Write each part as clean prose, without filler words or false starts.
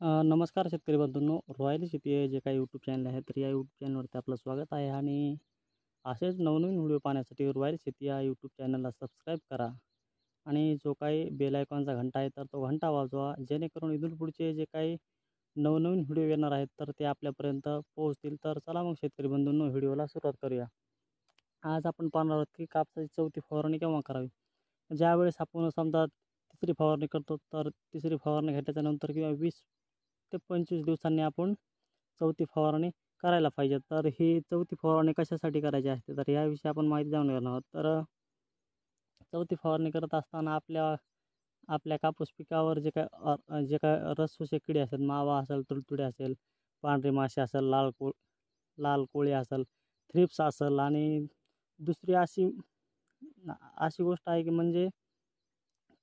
नमस्कार शेतकरी बंधूंनो, रॉयल शेती आहे जे काही यूट्यूब चॅनल आहे, तर या यूट्यूब चॅनलवरती आपलं स्वागत आहे. आणि असेच नवनवीन व्हिडिओ पाहण्यासाठी रॉयल शेती या यूट्यूब चॅनलला सबस्क्राईब करा आणि जो काही बेल आयकॉनचा घंटा आहे तर तो घंटा वाजवा, जेणेकरून इथून पुढचे जे काही नवनवीन व्हिडिओ येणार आहेत तर ते आपल्यापर्यंत पोहोचतील. तर चला मग शेतकरी बंधूंनो, व्हिडिओला सुरुवात करूया. आज आपण पाहणार आहोत की कापसाची चौथी फवारणी केव्हा करावी. ज्यावेळेस आपण समजा तिसरी फवारणी करतो, तर तिसरी फवारणी घेतल्याच्या नंतर किंवा 20 ते 25 दिवसांनी आपण चौथी फवारणी करायला पाहिजे. तर ही चौथी फवारणी कशासाठी करायची असते, तर याविषयी आपण माहिती जाणून घेणार आहोत. तर चौथी फवारणी करत असताना आपल्या आपल्या कापूस पिकावर जे काय रसशोषक किडे असेल, मावा असेल, तुडतुडे असेल, पांढरी माशी असेल, लाल कोळी असेल, थ्रिप्स असेल आणि दुसरी अशी गोष्ट आहे की म्हणजे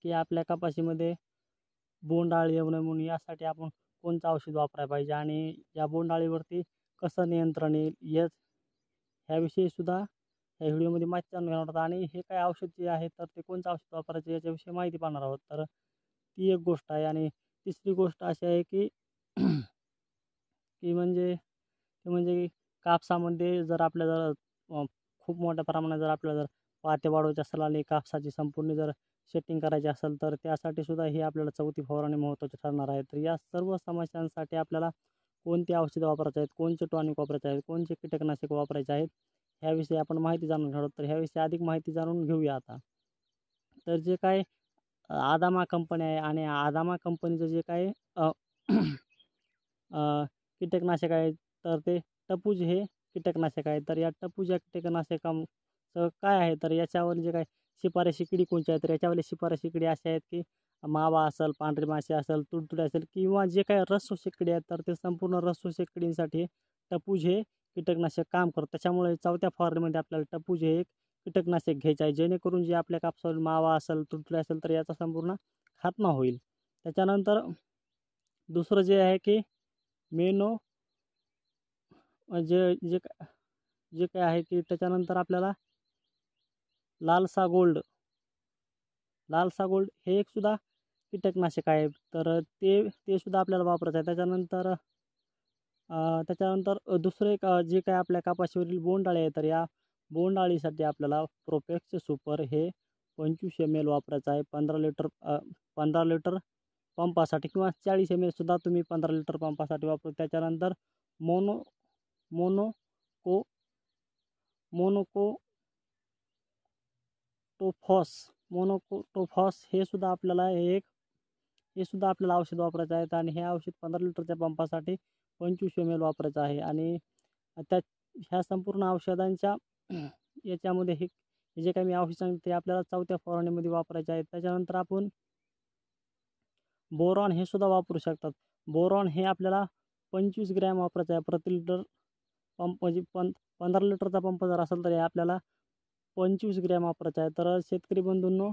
की आपल्या कपाशीमध्ये बोंडअळी येऊ नये म्हणून यासाठी आपण कोणतं औषध वापरायला पाहिजे आणि या बोंडअळीवरती कसं नियंत्रण येईल ह्याविषयी सुद्धा या व्हिडिओमध्ये माहिती जाणून घेणार आहोत. आणि हे काय औषध जे आहे तर ते कोणतं औषध वापरायचं याच्याविषयी माहिती पाहणार आहोत. तर ती एक गोष्ट आहे. आणि तिसरी गोष्ट अशी आहे की की म्हणजे कापसामध्ये जर आपल्याला खूप मोठ्या प्रमाणात जर आपल्याला जर पाते वाढवायचे असेल आणि कापसाची संपूर्ण जर सेटिंग करायची असेल तर त्यासाठी सुद्धा ही आपल्याला चौथी फवारणी महत्त्वाची ठरणार आहे. तर या सर्व समस्यांसाठी आपल्याला कोणती औषधं वापरायची आहेत, कोणते टॉनिक वापरायचे आहेत, कोणते कीटकनाशक वापरायचे आहेत, ह्याविषयी आपण माहिती जाणून घेणार आहोत. तर ह्याविषयी अधिक माहिती जाणून घेऊया आता. तर जे काय आदामा कंपनी आहे आणि आदामा कंपनीचं जे काय कीटकनाशक आहे तर ते टपूज हे कीटकनाशक आहे. तर या टपूज या कीटकनाशकाचं काय आहे, तर याच्यावर जे काय शिफारशी किडी कोणत्या आहेत, तर याच्यावरले शिफारशी किडी अशा आहेत की मावा असेल, पांढरी माशी असेल, तुडतुडे असेल किंवा जे काही रसशोषक किडी आहेत तर ते संपूर्ण रसशोषक किडींसाठी टपूज हे कीटकनाशक काम करतं. त्याच्यामुळे चौथ्या फवारणीमध्ये आपल्याला टपूज हे एक कीटकनाशक घ्यायचे आहे, जेणेकरून जे आपल्या कापसावर मावा असेल, तुडतुडे असेल तर याचा संपूर्ण खात्मा होईल. त्याच्यानंतर दुसरं जे आहे की मेनो जे जे जे काय आहे की त्याच्यानंतर आपल्याला लालसा गोल्ड हे एक सुद्धा कीटकनाशक आहे. तर ते सुद्धा आपल्याला वापरायचं आहे. त्याच्यानंतर दुसरं एक जे काय आपल्या कापाशीवरील बोंडअळी आहे तर या बोंडअळीसाठी आपल्याला प्रोपेक्स सुपर हे 25 ml वापरायचं आहे. 15 लिटर पंपासाठी किंवा 40 ml सुद्धा तुम्ही 15 लिटर पंपासाठी वापरू. त्याच्यानंतर मोनो मोनोको मोनोकोटोफॉस हे सुद्धा आपल्याला औषध वापरायचं आहे. आणि हे औषध 15 लिटरच्या पंपासाठी 25 ml वापरायचं आहे. आणि ह्या संपूर्ण औषधांच्या याच्यामध्ये हे जे काही मी औषध सांगितले ते आपल्याला चौथ्या फवारणीमध्ये वापरायचे आहेत. त्याच्यानंतर आपण बोरॉन हे सुद्धा वापरू शकतात. बोरॉन हे आपल्याला 25 ग्रॅम वापरायचं आहे प्रति लिटर पंप. म्हणजे 15 लिटरचा पंप जर असेल तर हे आपल्याला 25 ग्रॅम वापरायचं आहे. तर शेतकरी बंधूंनो,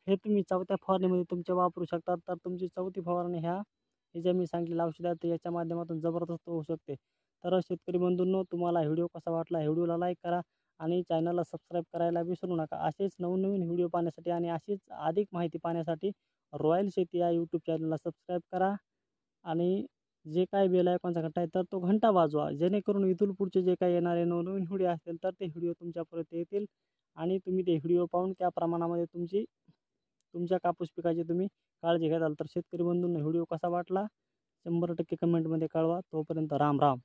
हे तुम्ही चौथ्या फवारणीमध्ये तुमच्या वापरू शकतात. तर तुमची चौथी फवारणी हे जे मी सांगितलेलं औषध आहे तर याच्या माध्यमातून जबरदस्त होऊ शकते. तर शेतकरी बंधूंनो, तुम्हाला व्हिडिओ कसा वाटला, व्हिडिओला लाईक करा आणि चॅनलला सबस्क्राईब करायला विसरू नका. असेच नवनवीन व्हिडिओ पाहण्यासाठी आणि अशीच अधिक माहिती पाहण्यासाठी रॉयल शेती या यूट्यूब चॅनलला सबस्क्राईब करा आणि जे काही बेल आयकॉनचा घंटा आहे तर तो घंटा वाजवा, जेणेकरून इथून पुढचे जे काही येणारे नवनवीन व्हिडिओ असतील तर ते व्हिडिओ तुमच्यापर्यंत येतील आणि तुम्ही ते व्हिडिओ पाहून त्या प्रमाणामध्ये तुमच्या कापूस पिकाची तुम्ही काळजी घ्याल. तर शेतकरी बंधूंना व्हिडिओ कसा वाटला 100% कमेंटमध्ये कळवा. तोपर्यंत राम राम.